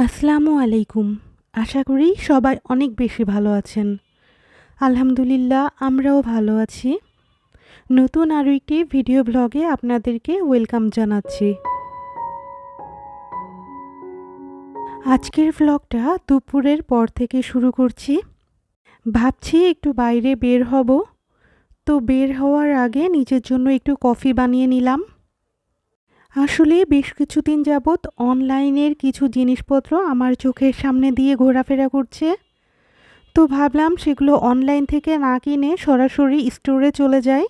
আসসালামু আলাইকুম। আশা করি সবাই অনেক বেশি ভালো আছেন। আলহামদুলিল্লাহ আমরাও ভালো আছি। নতুন আরও একটি ভিডিও ব্লগে আপনাদেরকে ওয়েলকাম জানাচ্ছি। আজকের ব্লগটা দুপুরের পর থেকে শুরু করছি। ভাবছি একটু বাইরে বের হব। তো বের হওয়ার আগে নিজের জন্য একটু কফি বানিয়ে নিলাম। আসলে বেশ কিছুদিন যাবৎ অনলাইনের কিছু জিনিসপত্র আমার চোখের সামনে দিয়ে ঘোরাফেরা করছে। তো ভাবলাম সেগুলো অনলাইন থেকে না কিনে সরাসরি স্টোরে চলে যাই।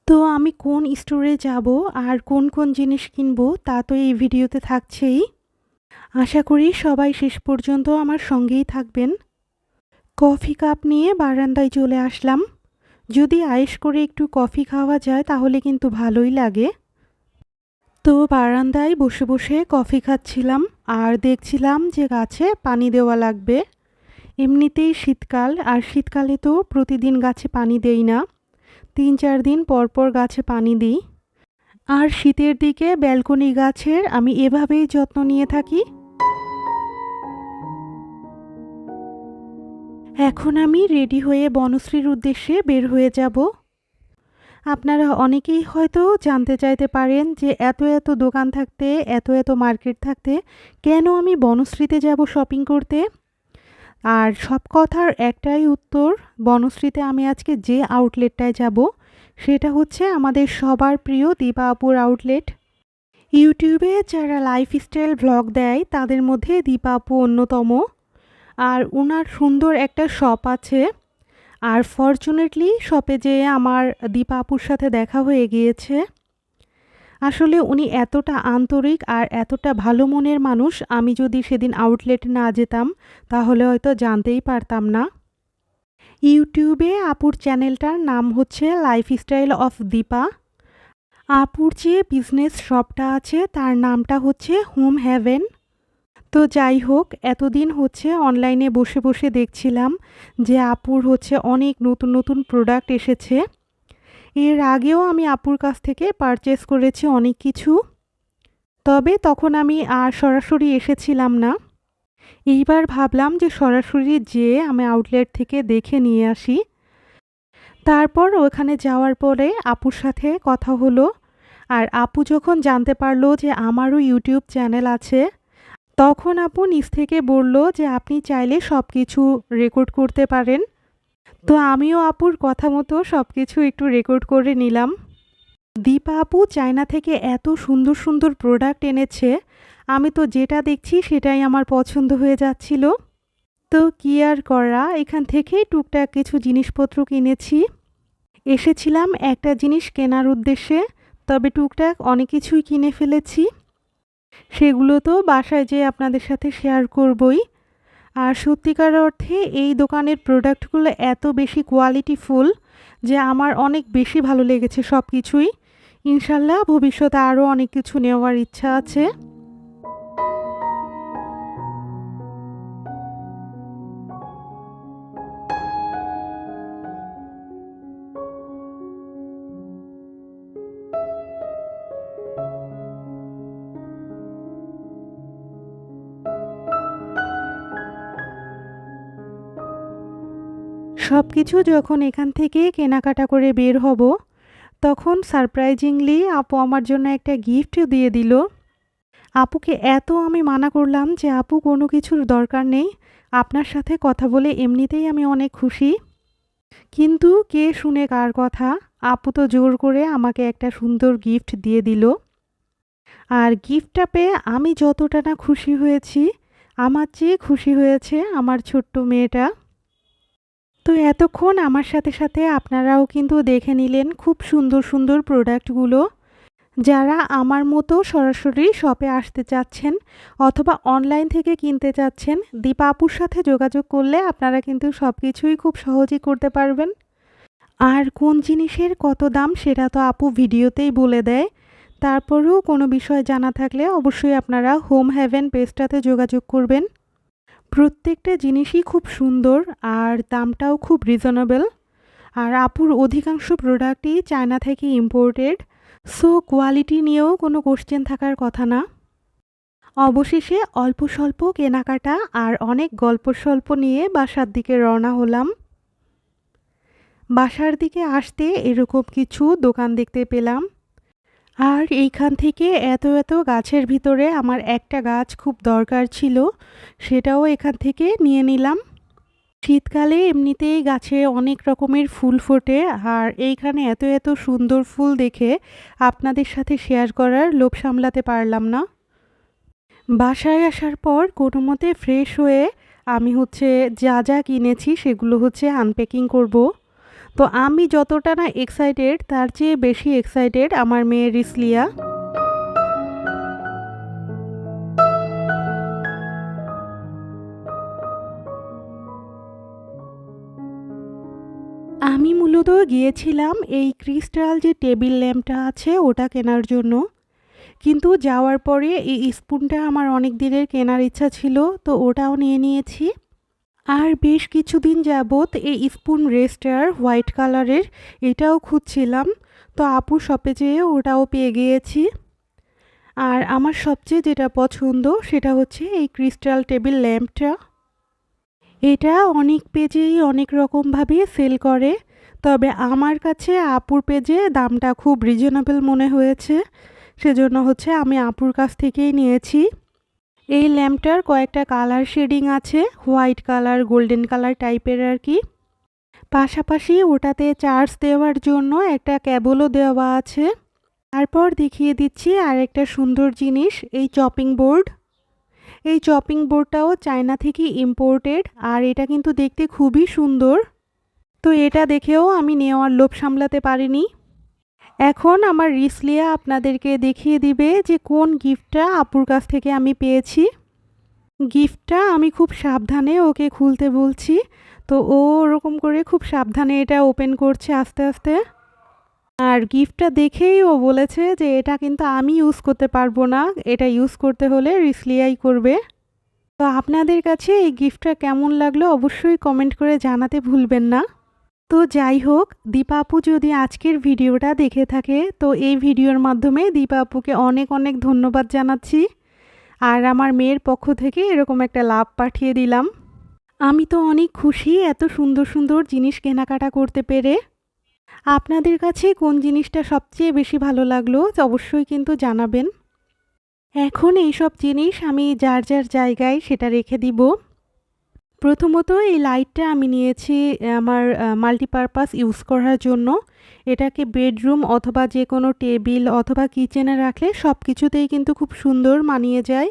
তো আমি কোন স্টোরে যাব আর কোন কোন জিনিস কিনবো তা তো এই ভিডিওতে থাকছেই। আশা করি সবাই শেষ পর্যন্ত আমার সঙ্গেই থাকবেন। কফি কাপ নিয়ে বারান্দায় চলে আসলাম। যদি আয়েশ করে একটু কফি খাওয়া যায় তাহলে কিন্তু ভালোই লাগে। তো বারান্দায় বসে বসে কফি খাচ্ছিলাম আর দেখছিলাম যে গাছে পানি দেওয়া লাগবে। এমনিতেই শীতকাল, আর শীতকালে তো প্রতিদিন গাছে পানি দেই না, ৩-৪ দিন পর পর গাছে পানি দিই। আর শীতের দিকে ব্যালকনি গাছের আমি এভাবেই যত্ন নিয়ে থাকি। এখন আমি রেডি হয়ে বনশ্রীর উদ্দেশ্যে বের হয়ে যাব। আপনারা অনেকেই হয়তো জানতে চাইতে পারেন যে এত এত দোকান থাকতে, এত এত মার্কেট থাকতে কেন আমি বনশ্রীতে যাব শপিং করতে। আর সব কথার একটাই উত্তর, বনশ্রীতে আমি আজকে যে আউটলেটটায় যাব সেটা হচ্ছে আমাদের সবার প্রিয় দীপা আপুর আউটলেট। ইউটিউবে যারা লাইফস্টাইল ভ্লগ দেয় তাদের মধ্যে দীপা আপু অন্যতম। আর ওনার সুন্দর একটা শপ আছে। আর ফরচুনেটলি শপে যেয়ে আমার দীপা আপুর সাথে দেখা হয়ে গিয়েছে। আসলে উনি এতটা আন্তরিক আর এতটা ভালো মনের মানুষ, আমি যদি সেদিন আউটলেটে না যেতাম তাহলে হয়তো জানতেই পারতাম না। ইউটিউবে আপুর চ্যানেলটার নাম হচ্ছে লাইফস্টাইল অফ দীপা। আপুর যে বিজনেস শপটা আছে তার নামটা হচ্ছে হোম হেভেন। তো যাই হোক, এতদিন হচ্ছে অনলাইনে বসে বসে দেখছিলাম যে আপুর হচ্ছে অনেক নতুন নতুন প্রোডাক্ট এসেছে। এর আগেও আমি আপুর কাছ থেকে পারচেস করেছি অনেক কিছু, তবে তখন আমি আর সরাসরি এসেছিলাম না। এইবার ভাবলাম যে সরাসরি যেয়ে আমি আউটলেট থেকে দেখে নিয়ে আসি। তারপর ওখানে যাওয়ার পরে আপুর সাথে কথা হলো। আর আপু যখন জানতে পারলো যে আমারও ইউটিউব চ্যানেল আছে, তখন আপু নিজ থেকে বলল যে আপনি চাইলে সব কিছু রেকর্ড করতে পারেন। তো আমিও আপুর কথা মতো সব কিছু একটু রেকর্ড করে নিলাম। দীপা আপু চায়না থেকে এত সুন্দর সুন্দর প্রোডাক্ট এনেছে, আমি তো যেটা দেখছি সেটাই আমার পছন্দ হয়ে যাচ্ছিল। তো কি আর করা, এখান থেকেই টুকটাক কিছু জিনিসপত্র কিনেছি। এসেছিলাম একটা জিনিস কেনার উদ্দেশ্যে, তবে টুকটাক অনেক কিছুই কিনে ফেলেছি। সেগুলো তো বাসায় যেয়ে আপনাদের সাথে শেয়ার করবই। আর সত্যিকার অর্থে এই দোকানের প্রোডাক্টগুলো এত বেশি কোয়ালিটিফুল যে আমার অনেক বেশি ভালো লেগেছে সব কিছুই। ইনশাল্লাহ ভবিষ্যতে আরও অনেক কিছু নেওয়ার ইচ্ছা আছে। সব কিছু যখন এখান থেকে কেনাকাটা করে বের হব, তখন সারপ্রাইজিংলি আপু আমার জন্য একটা গিফট দিয়ে দিল। আপুকে এত আমি মানা করলাম যে আপু কোনো কিছুর দরকার নেই, আপনার সাথে কথা বলে এমনিতেই আমি অনেক খুশি। কিন্তু কে শুনে কার কথা, আপু তো জোর করে আমাকে একটা সুন্দর গিফট দিয়ে দিল। আর গিফটটা পেয়ে আমি যতটা না খুশি হয়েছি, আমার চেয়ে খুশি হয়েছে আমার ছোট্ট মেয়েটা। তো এতক্ষণ আমার সাথে সাথে আপনারাও কিন্তু দেখে নিলেন খুব সুন্দর সুন্দর প্রোডাক্টগুলো। যারা আমার মতো সরাসরি শপে আসতে চাচ্ছেন অথবা অনলাইন থেকে কিনতে চাচ্ছেন, দীপা আপুর সাথে যোগাযোগ করলে আপনারা কিন্তু সব কিছুই খুব সহজেই করতে পারবেন। আর কোন জিনিসের কত দাম সেটা তো আপু ভিডিওতেই বলে দেয়। তারপরেও কোনো বিষয় জানা থাকলে অবশ্যই আপনারা হোম হেভেন পেজটাতে যোগাযোগ করবেন। প্রত্যেকটা জিনিসই খুব সুন্দর আর দামটাও খুব রিজনেবল। আর আপুর অধিকাংশ প্রোডাক্টই চায়না থেকে ইম্পোর্টেড, সো কোয়ালিটি নিয়েও কোনো কোশ্চেন থাকার কথা না। অবশেষে অল্প স্বল্প কেনাকাটা আর অনেক গল্প স্বল্প নিয়ে বাসার দিকে রওনা হলাম। বাসার দিকে আসতে এরকম কিছু দোকান দেখতে পেলাম। আর এইখান থেকে এত এত গাছের ভিতরে আমার একটা গাছ খুব দরকার ছিল, সেটাও এখান থেকে নিয়ে নিলাম। শীতকালে এমনিতেই গাছে অনেক রকমের ফুল ফোটে, আর এইখানে এত এত সুন্দর ফুল দেখে আপনাদের সাথে শেয়ার করার লোভ সামলাতে পারলাম না। বাসায় আসার পর কোনো মতে ফ্রেশ হয়ে আমি যা যা কিনেছি সেগুলো আনপ্যাকিং করব। তো আমি যতটা না এক্সাইটেড তার চেয়ে বেশি এক্সাইটেড আমার মেয়ে রিসলিয়া। আমি মূলত গিয়েছিলাম এই ক্রিস্টাল যে টেবিল ল্যাম্পটা আছে ওটা কেনার জন্য, কিন্তু যাওয়ার পরে এই স্পুনটা আমার অনেক দিনের কেনার ইচ্ছা ছিল, তো ওটাও নিয়ে নিয়েছি। আর বেশ কিছুদিন যাবত এই স্পুন রেস্টার হোয়াইট কালারের এটাও খুঁজছিলাম, তো আপু শপে যেয়ে ওটাও পেয়ে গিয়েছি। আর আমার সবচেয়ে যেটা পছন্দ সেটা এই ক্রিস্টাল টেবিল ল্যাম্পটা। এটা অনেক পেজেই অনেক রকমভাবে সেল করে, তবে আমার কাছে আপুর পেজে দামটা খুব রিজনেবল মনে হয়েছে, সেজন্য আমি আপুর কাছ থেকেই নিয়েছি। এই ল্যাম্পটার কয়েকটা কালার শেডিং আছে, হোয়াইট কালার, গোল্ডেন কালার টাইপের আর কি। পাশাপাশি ওটাতে চার্জ দেওয়ার জন্য একটা ক্যাবলও দেওয়া আছে। তারপর দেখিয়ে দিচ্ছি আর একটা সুন্দর জিনিস, এই চপিং বোর্ড। এই চপিং বোর্ডটাও চায়না থেকে ইম্পোর্টেড, আর এটা কিন্তু দেখতে খুবই সুন্দর। তো এটা দেখেও আমি নেওয়ার লোভ সামলাতে পারিনি। এখন আমার রিসলিয়া আপনাদেরকে দেখিয়ে দিবে যে কোন গিফটটা আপুর কাছ থেকে আমি পেয়েছি। গিফটটা আমি খুব সাবধানে ওকে খুলতে বলছি, তো ও ওরকম করে খুব সাবধানে এটা ওপেন করছে আস্তে আস্তে। আর গিফটটা দেখেই ও বলেছে যে এটা কিন্তু আমি ইউজ করতে পারবো না, এটা ইউজ করতে হলে রিসলিয়াই করবে। তো আপনাদের কাছে এই গিফটটা কেমন লাগলো অবশ্যই কমেন্ট করে জানাতে ভুলবেন না। তো যাই হোক, দীপা আপু যদি আজকের ভিডিওটা দেখে থাকে তো এই ভিডিওর মাধ্যমে দীপা আপুকে অনেক অনেক ধন্যবাদ জানাচ্ছি। আর আমার মেয়ের পক্ষ থেকে এরকম একটা লাভ পাঠিয়ে দিলাম। আমি তো অনেক খুশি এত সুন্দর সুন্দর জিনিস কেনাকাটা করতে পেরে। আপনাদের কাছে কোন জিনিসটা সবচেয়ে বেশি ভালো লাগলো অবশ্যই কিন্তু জানাবেন। এখন এইসব জিনিস আমি যার যার জায়গায় সেটা রেখে দিব। প্রথমত এই লাইটটা আমি নিয়েছি আমার মাল্টিপারপাস ইউজ করার জন্য। এটাকে বেডরুম অথবা যে কোনো টেবিল অথবা কিচেনে রাখলে সব কিছুতেই কিন্তু খুব সুন্দর মানিয়ে যায়।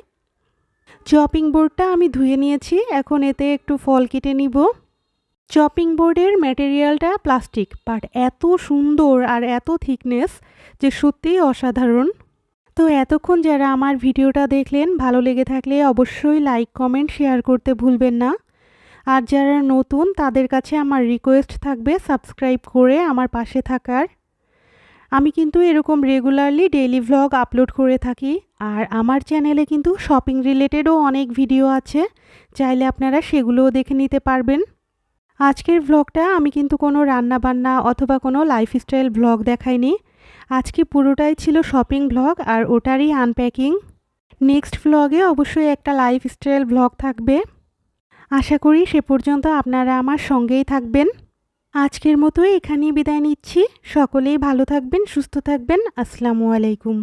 চপিং বোর্ডটা আমি ধুয়ে নিয়েছি, এখন এতে একটু ফল কেটে নিব। চপিং বোর্ডের ম্যাটেরিয়ালটা প্লাস্টিক, বাট এত সুন্দর আর এত থিকনেস যে সত্যিই অসাধারণ। তো এতক্ষণ যারা আমার ভিডিওটা দেখলেন, ভালো লেগে থাকলে অবশ্যই লাইক, কমেন্ট, শেয়ার করতে ভুলবেন না। আর যারা নতুন তাদের কাছে আমার রিকোয়েস্ট থাকবে সাবস্ক্রাইব করে আমার পাশে থাকার। আমি কিন্তু এরকম রেগুলারলি ডেইলি ভ্লগ আপলোড করে থাকি, আর আমার চ্যানেলে কিন্তু শপিং রিলেটেডও অনেক ভিডিও আছে, চাইলে আপনারা সেগুলোও দেখে নিতে পারবেন। আজকের ভ্লগটা আমি কিন্তু কোনো রান্নাবান্না অথবা কোনো লাইফস্টাইল ভ্লগ দেখাইনি, আজকে পুরোটাই ছিল শপিং ভ্লগ আর ওটারই আনপ্যাকিং। নেক্সট ভ্লগে অবশ্যই একটা লাইফস্টাইল ভ্লগ থাকবে। আশা করি সে পর্যন্ত আপনারা আমার সঙ্গেই থাকবেন। আজকের মতো এখানেই বিদায় নিচ্ছি। সকলেই ভালো থাকবেন, সুস্থ থাকবেন। আসসালামু আলাইকুম।